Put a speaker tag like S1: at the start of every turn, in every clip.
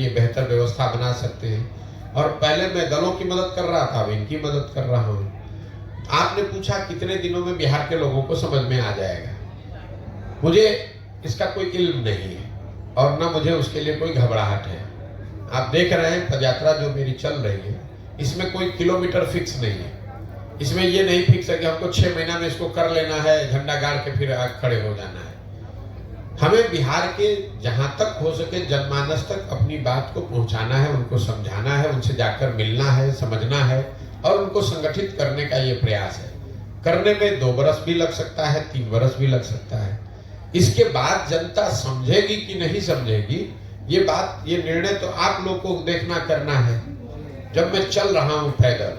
S1: लिए बेहतर व्यवस्था बना सकते हैं। और पहले मैं दलों की मदद कर रहा था, अब इनकी मदद कर रहा हूँ। आपने पूछा कितने दिनों में बिहार के लोगों को समझ में आ जाएगा। मुझे इसका कोई इल्म नहीं है और ना मुझे उसके लिए कोई घबराहट है। आप देख रहे हैं पदयात्रा जो मेरी चल रही है, इसमें कोई किलोमीटर फिक्स नहीं है। इसमें ये नहीं फिक्स है कि हमको 6 महीना में इसको कर लेना है, झंडा गाड़ के फिर खड़े हो जाना है। हमें बिहार के जहां तक हो सके जनमानस तक अपनी बात को पहुंचाना है, उनको समझाना है, उनसे जाकर मिलना है, समझना है और उनको संगठित करने का ये प्रयास है। करने में 2 बरस भी लग सकता है, 3 बरस भी लग सकता है। इसके बाद जनता समझेगी कि नहीं समझेगी, ये बात, ये निर्णय तो आप लोग को देखना करना है। जब मैं चल रहा हूं पैदल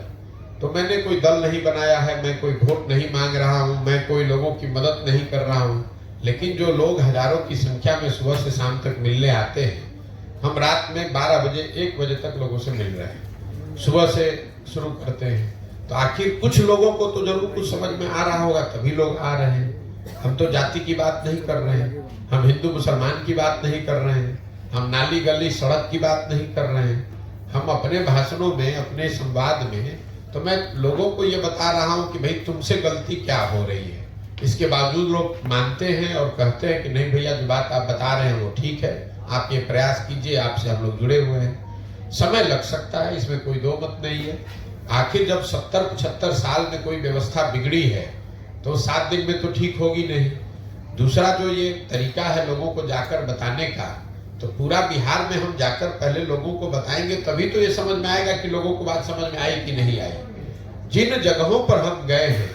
S1: तो मैंने कोई दल नहीं बनाया है, मैं कोई वोट नहीं मांग रहा हूं, मैं कोई लोगों की मदद नहीं कर रहा हूं। लेकिन जो लोग हजारों की संख्या में सुबह से शाम तक मिलने आते हैं, हम रात में 12 बजे 1 बजे तक लोगों से मिल रहे हैं, सुबह से शुरू करते हैं। तो आखिर कुछ लोगों को तो जरूर कुछ समझ में आ रहा होगा, तभी लोग आ रहे हैं। हम तो जाति की बात नहीं कर रहे हैं, हम हिंदू मुसलमान की बात नहीं कर रहे हैं, हम नाली गली सड़क की बात नहीं कर रहे हैं। हम अपने भाषणों में, अपने संवाद में तो मैं लोगों को ये बता रहा हूं कि भाई तुमसे गलती क्या हो रही है। इसके बावजूद लोग मानते हैं और कहते हैं कि नहीं भैया जो बात आप बता रहे हैं वो ठीक है, आप ये प्रयास कीजिए, आपसे हम लोग जुड़े हुए हैं। समय लग सकता है, इसमें कोई दो मत नहीं है। आखिर जब 70-75 साल में कोई व्यवस्था बिगड़ी है तो 7 दिन में तो ठीक होगी नहीं। दूसरा जो ये तरीका है लोगों को जाकर बताने का, तो पूरा बिहार में हम जाकर पहले लोगों को बताएंगे, तभी तो ये समझ में आएगा कि लोगों को बात समझ में आई कि नहीं आई। जिन जगहों पर हम गए हैं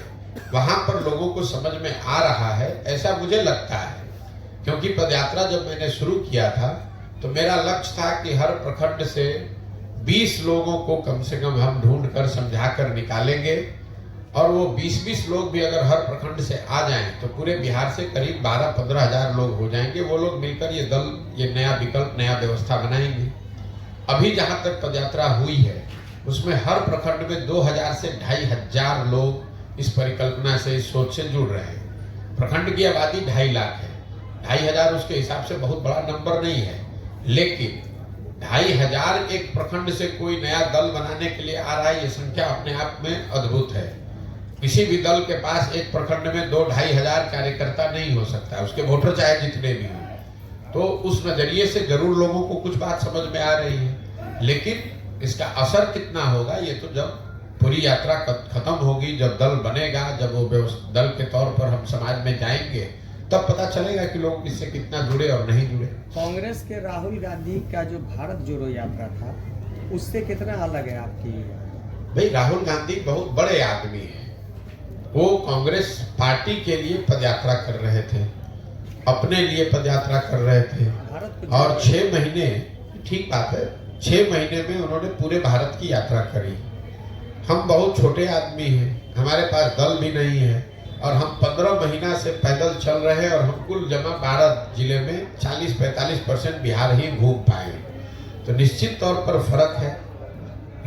S1: वहां पर लोगों को समझ में आ रहा है, ऐसा मुझे लगता है। क्योंकि पदयात्रा जब मैंने शुरू किया था तो मेरा लक्ष्य था कि हर प्रखंड से 20 लोगों को कम से कम हम ढूंढ कर समझा कर निकालेंगे। और वो 20-20 लोग भी अगर हर प्रखंड से आ जाएं तो पूरे बिहार से करीब 12-15 हजार लोग हो जाएंगे। वो लोग मिलकर ये दल, ये नया विकल्प, नया व्यवस्था बनाएंगे। अभी जहां तक पदयात्रा हुई है उसमें हर प्रखंड में 2000 से 2500 लोग इस परिकल्पना से, इस सोच से जुड़ रहे हैं। प्रखंड की आबादी 2.5 लाख है, 2500 उसके हिसाब से बहुत बड़ा नंबर नहीं है, लेकिन 2500 एक प्रखंड से कोई नया दल बनाने के लिए आ रहा है, ये संख्या अपने आप में अद्भुत है। किसी भी दल के पास एक प्रखंड में 2-2500 कार्यकर्ता नहीं हो सकता, उसके वोटर चाहे जितने भी हों। तो उस नजरिए से जरूर लोगों को कुछ बात समझ में आ रही है, लेकिन इसका असर कितना होगा ये तो जब पूरी यात्रा खत्म होगी, जब दल बनेगा, जब वो दल के तौर पर हम समाज में जाएंगे, तब पता चलेगा कि लोग इससे कितना जुड़े और नहीं जुड़े।
S2: कांग्रेस के राहुल गांधी का जो भारत जोड़ो यात्रा था उससे कितना अलग है आपकी?
S1: भाई राहुल गांधी बहुत बड़े आदमी हैं। वो कांग्रेस पार्टी के लिए पदयात्रा कर रहे थे, अपने लिए पदयात्रा कर रहे थे। और 6 महीने, ठीक बात है, 6 महीने में उन्होंने पूरे भारत की यात्रा करी। हम बहुत छोटे आदमी हैं, हमारे पास दल भी नहीं है और हम 15 महीना से पैदल चल रहे हैं और हम कुल जमा 12 जिले में 40-45% बिहार ही घूम पाए। तो निश्चित तौर पर फर्क है।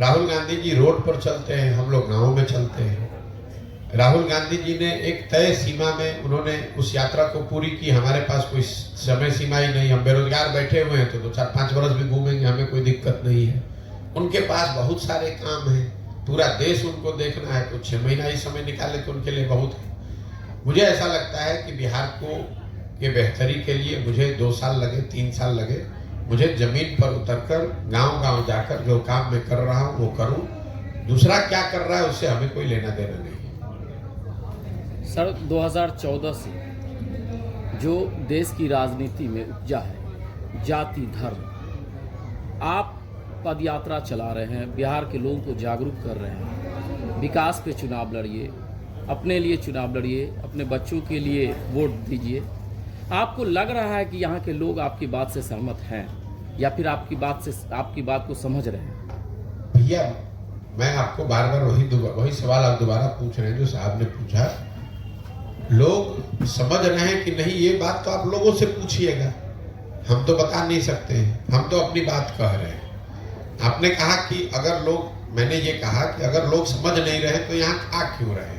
S1: राहुल गांधी जी रोड पर चलते हैं, हम लोग गाँव में चलते हैं। राहुल गांधी जी ने एक तय सीमा में उन्होंने उस यात्रा को पूरी की। हमारे पास कोई समय सीमा ही नहीं, हम बेरोजगार बैठे हुए हैं तो 2-4-5 बरस भी घूमेंगे, हमें कोई दिक्कत नहीं है। उनके पास बहुत सारे काम हैं, पूरा देश उनको देखना है, तो 6 महीना ही समय निकाले तो उनके लिए बहुत है। मुझे ऐसा लगता है कि बिहार को के बेहतरी के लिए मुझे 2 साल लगे, 3 साल लगे, मुझे जमीन पर उतरकर गांव-गांव जाकर जो काम मैं कर रहा हूं वो करूं। दूसरा क्या कर रहा है उससे हमें कोई लेना देना नहीं।
S3: सर 2014 से जो देश की राजनीति में उपजा है जाति धर्म, आप पद यात्रा चला रहे हैं, बिहार के लोगों को जागरूक कर रहे हैं, विकास पे चुनाव लड़िए, अपने लिए चुनाव लड़िए, अपने बच्चों के लिए वोट दीजिए। आपको लग रहा है कि यहाँ के लोग आपकी बात से सहमत हैं या फिर आपकी बात को समझ रहे हैं?
S1: भैया मैं आपको बार-बार वही सवाल आप दोबारा पूछ रहे हैं जो साहब ने पूछा। लोग समझ रहे हैं कि नहीं, ये बात तो आप लोगों से पूछिएगा, हम तो बता नहीं सकते हैं, हम तो अपनी बात कह रहे हैं। आपने कहा कि अगर लोग, मैंने ये कहा कि अगर लोग समझ नहीं रहे तो यहाँ आ क्यों रहे?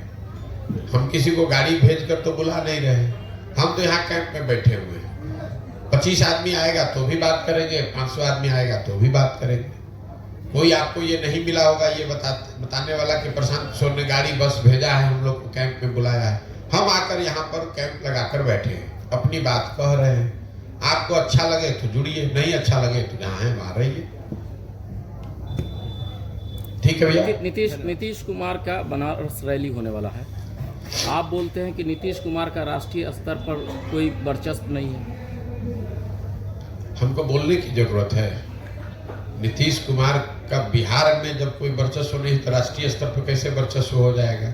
S1: हम किसी को गाड़ी भेजकर तो बुला नहीं रहे, हम तो यहाँ कैंप में बैठे हुए हैं। 25 आदमी आएगा तो भी बात करेंगे, 500 आदमी आएगा तो भी बात करेंगे। कोई आपको ये नहीं मिला होगा ये बताने वाला कि प्रशांत किशोर ने गाड़ी बस भेजा है, हम लोग को कैंप में बुलाया है। हम आकर यहाँ पर कैंप लगाकर बैठे हैं, अपनी बात कह रहे हैं। आपको अच्छा लगे तो जुड़िए, नहीं अच्छा लगे तो जहाँ है वहां रहिए। ठीक है भैया।
S3: नीतीश कुमार का बनारस रैली होने वाला है। आप बोलते हैं कि नीतीश कुमार का राष्ट्रीय स्तर पर कोई वर्चस्व नहीं है।
S1: हमको बोलने की जरूरत है। नीतीश कुमार का बिहार में जब कोई वर्चस्व नहीं तो राष्ट्रीय स्तर पर कैसे वर्चस्व हो जाएगा?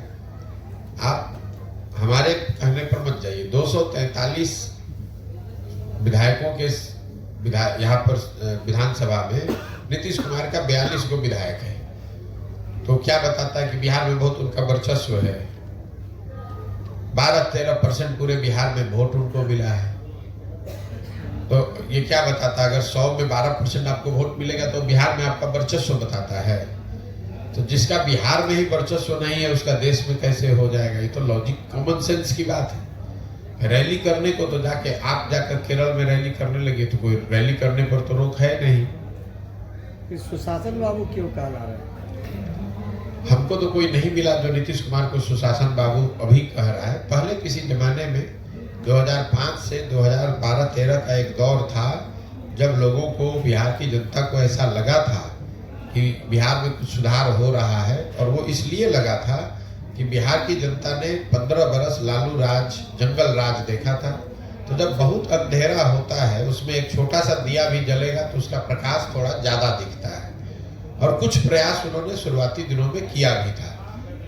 S1: आप हमारे कहने पर मत जाइए। 243 विधायकों के यहाँ पर विधानसभा में नीतीश कुमार का 42 गो विधायक है, तो क्या बताता है कि बिहार में बहुत उनका वर्चस्व है। 12-13% पूरे बिहार में वोट उनको मिला है, तो ये क्या बताता है? अगर 100 में 12% आपको वोट मिलेगा तो बिहार में आपका वर्चस्व बताता है। तो जिसका बिहार में ही वर्चस्व नहीं है उसका देश में कैसे हो जाएगा? ये तो लॉजिक, कॉमन सेंस की बात है। रैली करने को तो जाके आप जाकर केरल में रैली करने लगे तो कोई रैली करने पर तो रोक है नहीं।
S2: सुशासन बाबू क्यों कहला रहे हैं?
S1: हमको तो कोई नहीं मिला जो नीतीश कुमार को सुशासन बाबू अभी कह रहा है। पहले किसी जमाने में 2005 से 2012-13 का एक दौर था जब लोगों को, बिहार की जनता को ऐसा लगा था कि बिहार में कुछ सुधार हो रहा है, और वो इसलिए लगा था कि बिहार की जनता ने 15 बरस लालू राज, जंगल राज देखा था। तो जब बहुत अंधेरा होता है उसमें एक छोटा सा दिया भी जलेगा तो उसका प्रकाश थोड़ा ज्यादा दिखता है, और कुछ प्रयास उन्होंने शुरुआती दिनों में किया भी था।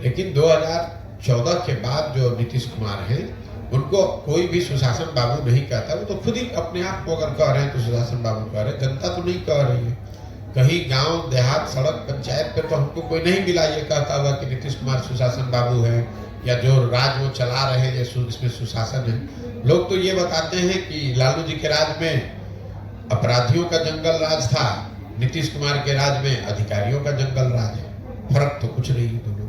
S1: लेकिन 2014 के बाद जो नीतीश कुमार हैं उनको कोई भी सुशासन बाबू नहीं कहता। वो तो खुद ही अपने आप को अगर कह रहे हैं तो सुशासन बाबू कह रहे हैं, जनता तो नहीं कह रही है। कहीं गांव देहात, सड़क, पंचायत पे तो हमको कोई नहीं मिला ये कहता हुआ कि नीतीश कुमार सुशासन बाबू है, या जो राज वो चला रहे हैं इसमें सुशासन है। लोग तो ये बताते हैं कि लालू जी के राज में अपराधियों का जंगल राज था, नीतीश कुमार के राज में अधिकारियों का जंगल राज है। फर्क तो कुछ नहीं है दोनों में।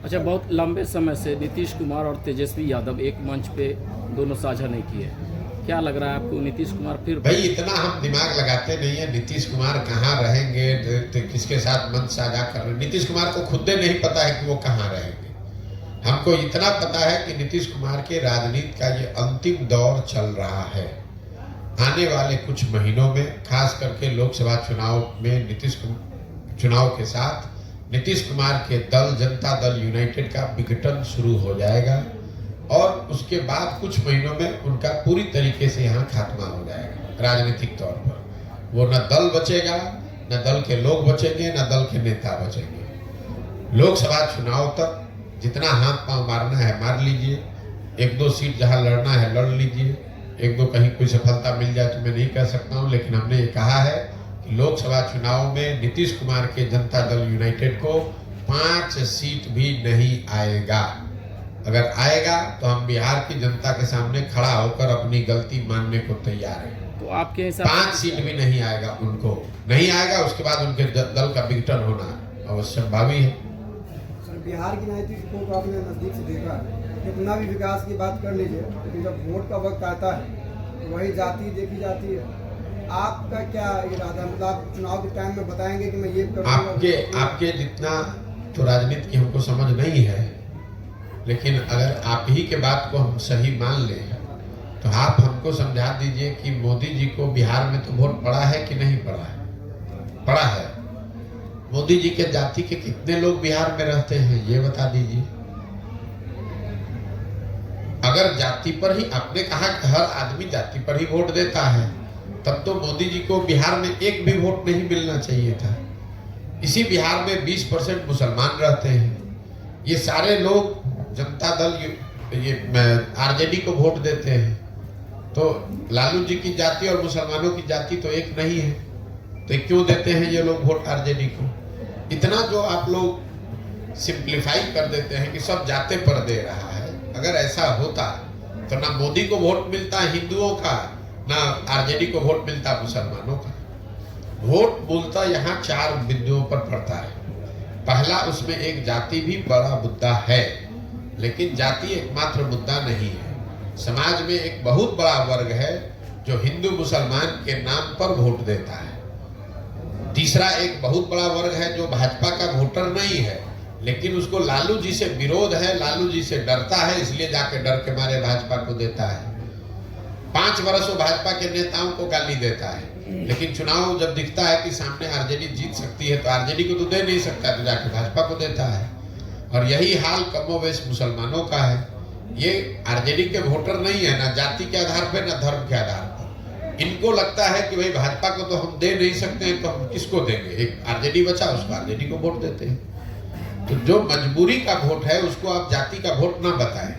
S3: अच्छा, बहुत लंबे समय से नीतीश कुमार और तेजस्वी यादव एक मंच पे दोनों साझा नहीं किए, क्या लग रहा है आपको? नीतीश कुमार फिर
S1: भाई इतना हम दिमाग लगाते नहीं है नीतीश कुमार कहाँ रहेंगे, तो किसके साथ मंच साझा कर रहे हैं। नीतीश कुमार को खुद नहीं पता है कि वो कहाँ रहेंगे। हमको इतना पता है कि नीतीश कुमार के राजनीति का ये अंतिम दौर चल रहा है। आने वाले कुछ महीनों में, खास करके लोकसभा चुनाव में चुनाव के साथ नीतीश कुमार के दल, जनता दल यूनाइटेड का विघटन शुरू हो जाएगा, और उसके बाद कुछ महीनों में उनका पूरी तरीके से यहाँ खात्मा हो जाएगा राजनीतिक तौर पर। वो न दल बचेगा, न दल के लोग बचेंगे, न दल के नेता बचेंगे। लोकसभा चुनाव तक जितना हाथ पांव मारना है मार लीजिए, 1-2 सीट जहां लड़ना है लड़ लीजिए। 1-2 कहीं कोई सफलता मिल जाए तो मैं नहीं कह सकता हूं, लेकिन हमने ये कहा है कि लोकसभा चुनाव में नीतीश कुमार के जनता दल यूनाइटेड को 5 सीट भी नहीं आएगा। अगर आएगा तो हम बिहार की जनता के सामने खड़ा होकर अपनी गलती मानने को तैयार हैं।
S3: तो आपके हिसाब
S1: 5 सीट भी नहीं आएगा, उनको नहीं आएगा। उसके बाद उनके दल का विघटन होना अवश्यंभावी है।
S4: सर, बिहार की राजनीति को आपने नजदीक से देखा है, कितना भी विकास की बात कर लीजिए, लेकिन जब वोट का वक्त आता है तो वही जाति देखी जाती है। आपका क्या इरादा, मतलब चुनाव के टाइम में बताएंगे कि मैं ये करूंगा?
S1: आपके जितना तो राजनीति की हमको समझ नहीं है, लेकिन अगर आप ही के बात को हम सही मान लें तो आप हमको समझा दीजिए कि मोदी जी को बिहार में तो वोट पड़ा है कि नहीं पड़ा है? पड़ा है। मोदी जी के जाति के कितने लोग बिहार में रहते हैं ये बता दीजिए। अगर जाति पर ही, आपने कहा कि हर आदमी जाति पर ही वोट देता है, तब तो मोदी जी को बिहार में एक भी वोट नहीं मिलना चाहिए था। इसी बिहार में 20% मुसलमान रहते हैं। ये सारे लोग जनता दल, ये आरजेडी को वोट देते हैं, तो लालू जी की जाति और मुसलमानों की जाति तो एक नहीं है, तो क्यों देते हैं ये लोग वोट आरजेडी को? इतना जो आप लोग सिंप्लीफाई कर देते हैं कि सब जाते पर दे रहा है। अगर ऐसा होता तो ना मोदी को वोट मिलता हिंदुओं का, ना आरजेडी को वोट मिलता मुसलमानों का। वोट मूलतः यहाँ 4 बिंदुओं पर पड़ता है। पहला, उसमें एक जाति भी बड़ा मुद्दा है, लेकिन जाति एकमात्र मुद्दा नहीं है। समाज में एक बहुत बड़ा वर्ग है जो हिंदू मुसलमान के नाम पर वोट देता है। तीसरा एक बहुत बड़ा वर्ग है जो भाजपा का वोटर नहीं है, लेकिन उसको लालू जी से विरोध है, लालू जी से डरता है, इसलिए जाके डर के मारे भाजपा को देता है। 5 वर्ष वो भाजपा के नेताओं को गाली देता है, लेकिन चुनाव जब दिखता है कि सामने आरजेडी जीत सकती है तो आरजेडी को तो दे नहीं सकता, तो जाके भाजपा को देता है। और यही हाल कमोवेश मुसलमानों का है। ये आरजेडी के वोटर नहीं है, ना जाति के आधार पर ना धर्म के आधार पर। इनको लगता है कि भाई भाजपा को तो हम दे नहीं सकते हैं, तो हम किसको देंगे? एक आरजेडी बचा, उसको आरजेडी को वोट देते हैं। तो जो मजबूरी का वोट है उसको आप जाति का वोट ना बताएं।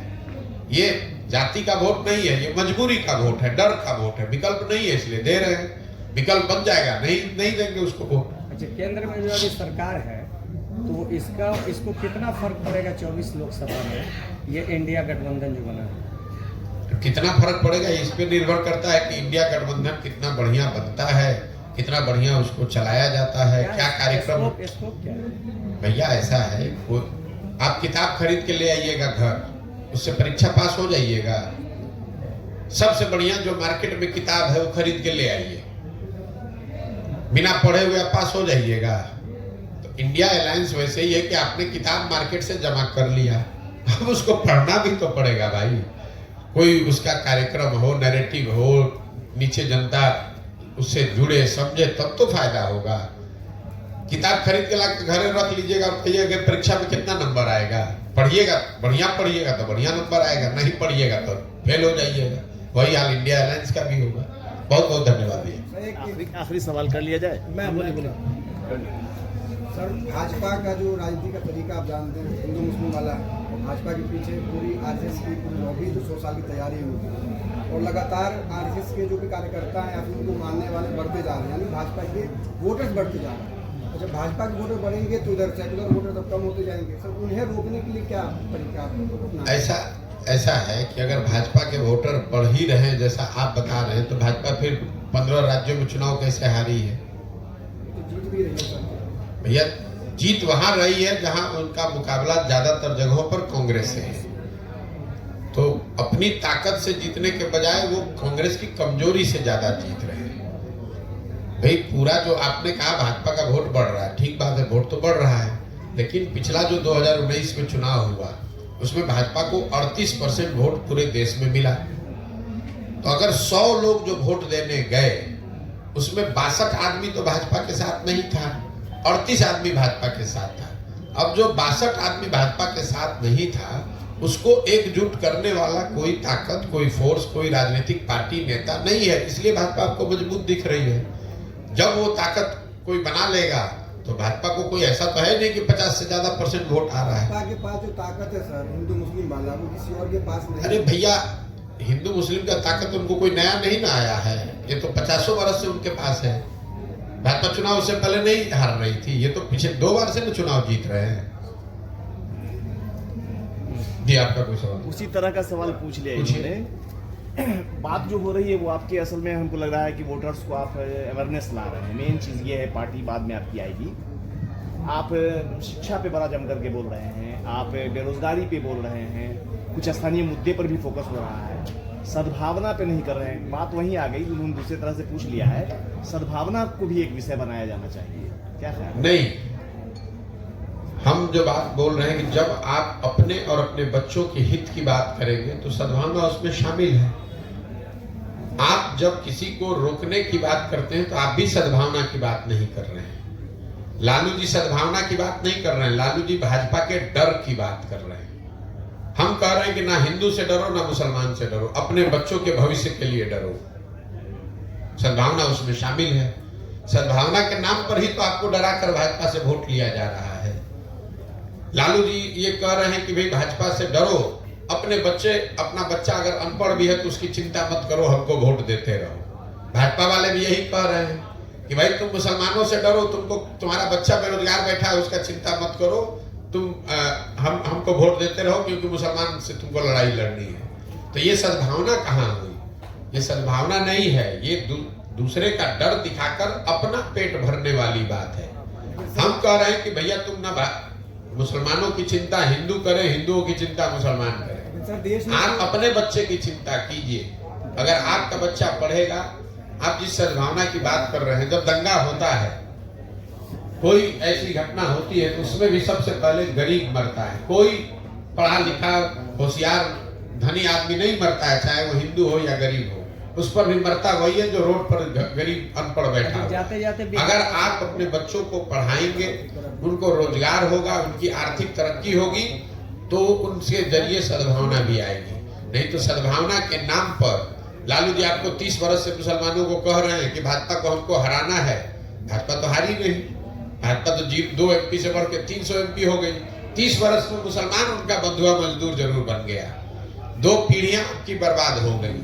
S1: ये जाति का वोट नहीं है, ये मजबूरी का वोट है, डर का वोट है, विकल्प नहीं है इसलिए दे रहे हैं। विकल्प बन जाएगा, नहीं देंगे उसको वोट।
S2: अच्छा, केंद्र में जो अभी सरकार है तो इसको कितना फर्क पड़ेगा 24 लोकसभा में ये इंडिया गठबंधन जो बना है?
S1: कितना फर्क पड़ेगा इस पे निर्भर करता है कि इंडिया गठबंधन कितना बढ़िया बनता है, कितना बढ़िया उसको चलाया जाता है, क्या कार्यक्रम।
S2: स्कोप क्या है
S1: भैया? ऐसा है, आप किताब खरीद के ले आइएगा घर, उससे परीक्षा पास हो जाइएगा। सबसे बढ़िया जो मार्केट में किताब है वो खरीद के ले आइए, बिना पढ़े हुए आप पास हो जाइएगा। तो इंडिया अलायंस वैसे ही है कि आपने किताब मार्केट से जमा कर लिया, अब उसको पढ़ना भी तो पड़ेगा भाई। कोई उसका कार्यक्रम हो, नैरेटिव हो, नीचे जनता उससे जुड़े, समझे, तब तो फायदा होगा। किताब खरीद के लाके घर रख लीजिएगा और कहिएगा परीक्षा में कितना नंबर आएगा। पढ़िएगा, बढ़िया पढ़िएगा तो बढ़िया नंबर आएगा, नहीं पढ़िएगा तो फेल हो जाइएगा। वही हाल इंडिया अलायंस का भी होगा। बहुत बहुत धन्यवाद भैया।
S5: आखिरी सवाल कर लिया जाए।
S4: मैं बोले सर, भाजपा का जो राजनीति का तरीका आप जानते हैं, हिंदू मुस्लिम वाला है। और भाजपा के पीछे पूरी आरएसएस की पूरी लॉबी 200 साल की तैयारी हुई और लगातार आरएसएस के जो भी कार्यकर्ता हैं या फिर उनको मानने वाले बढ़ते जा रहे हैं, यानी भाजपा के वोटर्स बढ़ते जा रहे हैं। जब भाजपा के वोटर बढ़ेंगे तो इधर सेकुलर वोटर तब कम होते जाएंगे। सर, उन्हें रोकने के लिए क्या तरीका अपनाना?
S1: ऐसा है कि अगर भाजपा के वोटर बढ़ ही रहे हैं जैसा आप बता रहे हैं, तो भाजपा फिर 15 राज्यों में चुनाव कैसे हारी है?
S4: तो जीत भी रही है सर।
S1: भैया, जीत वहां रही है जहां उनका मुकाबला ज्यादातर जगहों पर कांग्रेस से है। तो अपनी ताकत से जीतने के बजाय वो कांग्रेस की कमजोरी से ज्यादा जीत रहे हैं। भाई, पूरा जो आपने कहा भाजपा का वोट बढ़ रहा है, ठीक बात है, वोट तो बढ़ रहा है, लेकिन पिछला जो 2019 में चुनाव हुआ उसमें भाजपा को 38% वोट पूरे देश में मिला। तो अगर 100 लोग जो वोट देने गए उसमें 62 आदमी तो भाजपा के साथ नहीं था, 38 आदमी भाजपा के साथ था। अब जो 62 आदमी भाजपा के साथ नहीं था उसको एकजुट करने वाला कोई ताकत, कोई फोर्स, कोई राजनीतिक पार्टी, नेता नहीं है, इसलिए भाजपा आपको मजबूत दिख रही है। जब वो ताकत कोई बना लेगा तो भाजपा को कोई ऐसा तो है नहीं कि 50 से ज्यादा % वोट आ रहा है।
S4: भाजपा के पास जो ताकत है सर, हिंदू मुस्लिम वाला, वो किसी और के पास नहीं।
S1: अरे भैया, हिंदू मुस्लिम का ताकत उनको कोई नया नहीं ना आया है, ये तो 50 वर्ष से उनके पास है। भाजपा चुनाव से पहले नहीं हार रही थी, ये तो पिछले 2 बार से चुनाव जीत रहे हैं। जी, आपका कोई सवाल?
S5: उसी तरह का सवाल पूछ लिया इन्होंने। बात जो हो रही है वो आपकी असल में हमको लग रहा है कि वोटर्स को आप अवेयरनेस ला रहे हैं। मेन चीज़ ये है, पार्टी बाद में आपकी आएगी। आप शिक्षा पे बड़ा जम करके बोल रहे हैं, आप बेरोजगारी पे बोल रहे हैं, कुछ स्थानीय मुद्दे पर भी फोकस हो रहा है, सद्भावना पे नहीं कर रहे हैं। बात वहीं आ गई, उन्होंने दूसरी तरह से पूछ लिया है, सद्भावना को भी एक विषय बनाया जाना चाहिए। क्या ख्याल है?
S1: नहीं, हम जो बात बोल रहे हैं कि जब आप अपने और अपने बच्चों के हित की बात करेंगे तो सद्भावना उसमें शामिल है। आप जब किसी को रोकने की बात करते हैं तो आप भी सद्भावना की बात नहीं कर रहे हैं। लालू जी सद्भावना की बात नहीं कर रहे हैं, लालू जी भाजपा के डर की बात कर रहे हैं। हम कह रहे हैं कि ना हिंदू से डरो ना मुसलमान से डरो, अपने बच्चों के भविष्य के लिए डरो। सद्भावना उसमें शामिल है। सद्भावना के नाम पर ही तो आपको डरा कर भाजपा से वोट लिया जा रहा है। लालू जी ये कह रहे हैं कि भाई भाजपा से डरो, अपने बच्चे, अपना बच्चा अगर अनपढ़ भी है तो उसकी चिंता मत करो, हमको वोट देते रहो। भाजपा वाले भी यही कह रहे हैं कि भाई तुम मुसलमानों से डरो, तुमको तुम्हारा बच्चा बेरोजगार बैठा है उसका चिंता मत करो, तुम हमको वोट देते रहो क्योंकि मुसलमान से तुमको लड़ाई लड़नी है। तो ये सद्भावना कहाँ हुई? ये सद्भावना नहीं है, ये दूसरे का डर दिखाकर अपना पेट भरने वाली बात है। हम कह रहे हैं कि भैया तुम ना मुसलमानों की चिंता हिंदू करें, हिंदुओं की चिंता मुसलमान करें।
S4: सर, देश में
S1: आप अपने बच्चे की चिंता कीजिए। अगर आपका बच्चा पढ़ेगा, आप जिस सद्भावना की बात कर रहे हैं, जब दंगा होता है, कोई ऐसी घटना होती है तो उसमें भी सबसे पहले गरीब मरता है। कोई पढ़ा लिखा होशियार धनी आदमी नहीं मरता है, चाहे वो हिंदू हो या गरीब हो, उस पर भी मरता वही है जो रोड पर गरीब अनपढ़ बैठा हो।
S2: जाते जाते
S1: अगर आप अपने बच्चों को पढ़ाएंगे, उनको रोजगार होगा, उनकी आर्थिक तरक्की होगी, तो उनके जरिए सद्भावना भी आएगी। नहीं तो सद्भावना के नाम पर लालू जी आपको 30 वर्ष से मुसलमानों को कह रहे हैं कि भाजपा को हमको हराना है। भाजपा तो हारी नहीं, भाजपा तो 2 MP से बढ़ के 300 MP हो गई। 30 वर्ष में मुसलमान उनका बंधुआ मजदूर जरूर बन गया। 2 पीढ़ियां आपकी बर्बाद हो गई।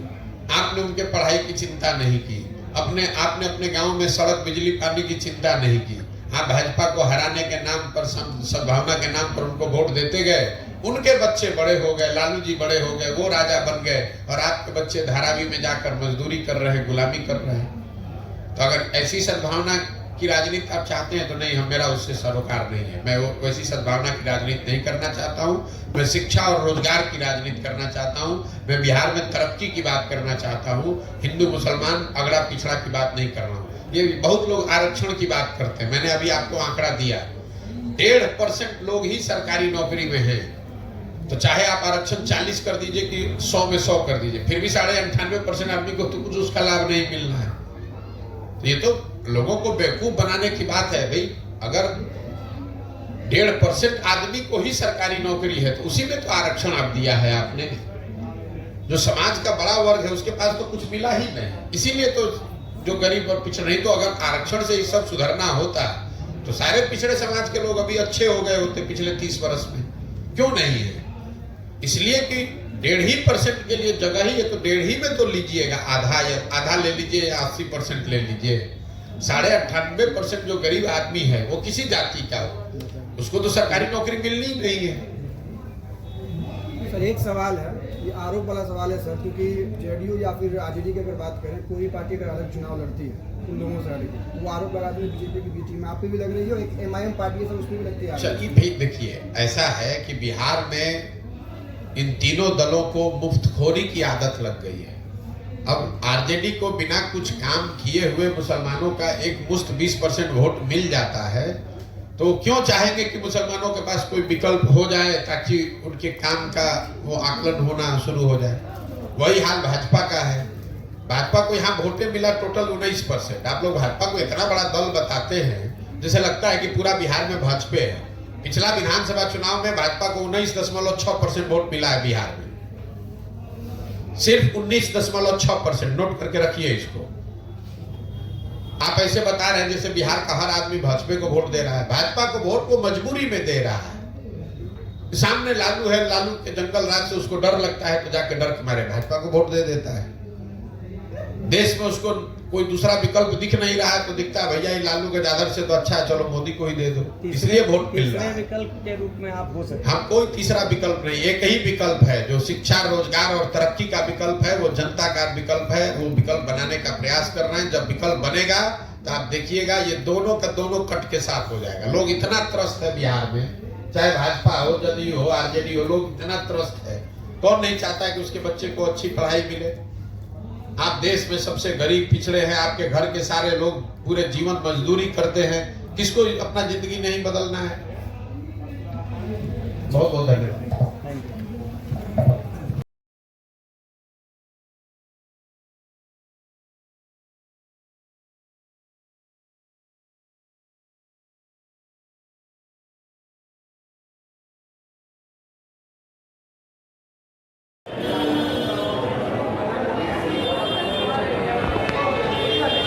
S1: आपने उनके पढ़ाई की चिंता नहीं की, आपने अपने गांव में सड़क बिजली पानी की चिंता नहीं की। आप भाजपा को हराने के नाम पर, सद्भावना के नाम पर उनको वोट देते गए। उनके बच्चे बड़े हो गए, लालू जी बड़े हो गए, वो राजा बन गए, और आपके बच्चे धारावी में जाकर मजदूरी कर रहे हैं, गुलामी कर रहे हैं। तो अगर ऐसी सद्भावना की राजनीति आप चाहते हैं तो नहीं, मेरा उससे सरोकार नहीं है। मैं वैसी सद्भावना की राजनीति नहीं करना चाहता हूँ। मैं शिक्षा और रोजगार की राजनीति करना चाहता हूँ। मैं बिहार में तरक्की की बात करना चाहता हूँ। हिंदू मुसलमान अगड़ा पिछड़ा की बात नहीं कर रहा हूँ। ये बहुत लोग आरक्षण की बात करते हैं। मैंने अभी आपको आंकड़ा दिया, 1.5% लोग ही सरकारी नौकरी में हैं। तो चाहे आप आरक्षण 40 कर दीजिए कि 100 में 100 कर दीजिए, फिर भी 98.5% आदमी को तो कुछ उसका लाभ नहीं मिलना है। तो ये तो लोगों को बेवकूफ बनाने की बात है भाई। अगर 1.5% आदमी को ही सरकारी नौकरी है तो उसी में तो आरक्षण आप दिया है आपने। जो समाज का बड़ा वर्ग है उसके पास तो कुछ मिला ही नहीं, इसीलिए तो जो गरीब और पिछड़े। नहीं तो अगर आरक्षण से ये सब सुधरना होता तो सारे पिछड़े समाज के लोग अभी अच्छे हो गए होते पिछले 30 वर्ष में। क्यों नहीं है? इसलिए कि 1.5% के लिए जगह ही है, तो 1.5 में तो लीजिएगा, आधा ले लीजिए या 80% ले लीजिए। 98.5% जो गरीब आदमी है वो किसी जाति का हो, उसको तो सरकारी नौकरी मिलनी ही नहीं है।
S4: सर एक सवाल है, ये आरोप वाला सवाल है सर, क्योंकि जेडीयू या फिर आरजेडी की अगर बात करें, कोई पार्टी अगर अलग चुनाव लड़ती है उन लोगों से हटके, वो आरोप लगाते हैं बीजेपी की बीच में। आप पे भी लग रही है, एक MIM पार्टी है सर, उस पर भी लगती है।
S1: चलिए भाई देखिए, ऐसा है कि बिहार में इन तीनों दलों को मुफ्तखोरी की आदत लग गई है। अब आरजेडी को बिना कुछ काम किए हुए मुसलमानों का एक मुश्त 20% वोट मिल जाता है, तो क्यों चाहेंगे कि मुसलमानों के पास कोई विकल्प हो जाए ताकि उनके काम का वो आकलन होना शुरू हो जाए। वही हाल भाजपा का है। भाजपा को यहाँ वोटें मिला टोटल 19%। आप लोग भाजपा को इतना बड़ा दल बताते हैं जैसे लगता है कि पूरा बिहार में भाजपा है। पिछला विधानसभा चुनाव में भाजपा को 19.6% वोट मिला है बिहार में, सिर्फ 19.6%। नोट करके रखिए इसको। आप ऐसे बता रहे हैं जैसे बिहार का हर आदमी भाजपा को वोट दे रहा है। भाजपा को वोट वो मजबूरी में दे रहा है। सामने लालू है, लालू के जंगल राज से उसको डर लगता है तो जाके डर के मारे भाजपा को वोट दे देता है। देश में उसको कोई दूसरा विकल्प दिख नहीं रहा है तो दिखता है भैया ये लालू के दादर से तो अच्छा है, चलो मोदी को ही दे दो, इसलिए वोट मिल रहा है।
S2: विकल्प के रूप में आप हो सकते
S1: हम कोई तीसरा विकल्प नहीं, एक ही विकल्प है जो शिक्षा, रोजगार और तरक्की का विकल्प है। वो जनता का विकल्प है, वो विकल्प बनाने का प्रयास कर रहे हैं। जब विकल्प बनेगा तो आप देखिएगा ये दोनों का दोनों कट के साथ हो जाएगा। लोग इतना त्रस्त है बिहार में, चाहे भाजपा हो, जदयू हो, आरजेडी हो, लोग इतना त्रस्त है। कौन नहीं चाहता है कि उसके बच्चे को अच्छी पढ़ाई मिले? आप देश में सबसे गरीब पिछड़े हैं, आपके घर के सारे लोग पूरे जीवन मजदूरी करते हैं, किसको अपना जिंदगी नहीं बदलना है? बहुत बहुत धन्यवाद।